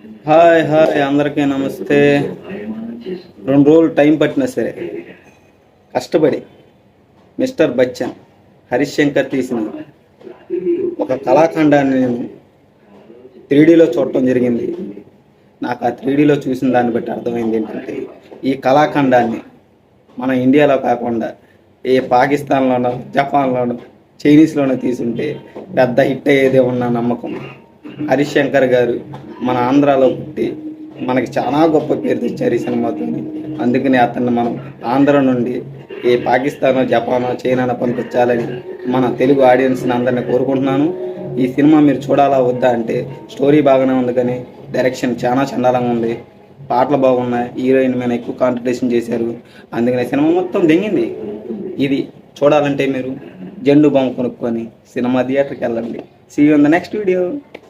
Hi hi అందరికీ నమస్తే. 2 రోజులు టైం పట్టినా సరే కష్టపడి మిస్టర్ బచ్చన్ హరీష్ శంకర్ తీసిన ఒక కళాఖండాన్ని నేను 3Dలో చూడటం జరిగింది. నాకు ఆ 3Dలో చూసిన దాన్ని బట్టి అర్థమైంది ఏంటంటే, ఈ కళాఖండాన్ని మన ఇండియాలో కాకుండా ఏ పాకిస్తాన్లోనో, జపాన్లోనో, చైనీస్లోనో తీసుంటే పెద్ద హిట్ అయ్యేదే ఉన్న నమ్మకం. హరీష్ శంకర్ గారు మన ఆంధ్రాలో పుట్టి మనకి చాలా గొప్ప పేరు తెచ్చారు ఈ సినిమాతో. అందుకని అతన్ని మనం ఆంధ్ర నుండి ఏ పాకిస్తానో, జపానో, చైనానో పంపించాలని మన తెలుగు ఆడియన్స్ని అందరినీ కోరుకుంటున్నాను. ఈ సినిమా మీరు చూడాలా వద్దా అంటే, స్టోరీ బాగానే ఉంది కానీ డైరెక్షన్ చాలా చండాలంగా ఉంది. పాటలు బాగున్నాయి, హీరోయిన్ మీద ఎక్కువ కాంపిటీషన్ చేశారు. అందుకని సినిమా మొత్తం దెంగింది. ఇది చూడాలంటే మీరు జెండు బాంబు కొనుక్కొని సినిమా థియేటర్కి వెళ్ళండి. See you in the next video.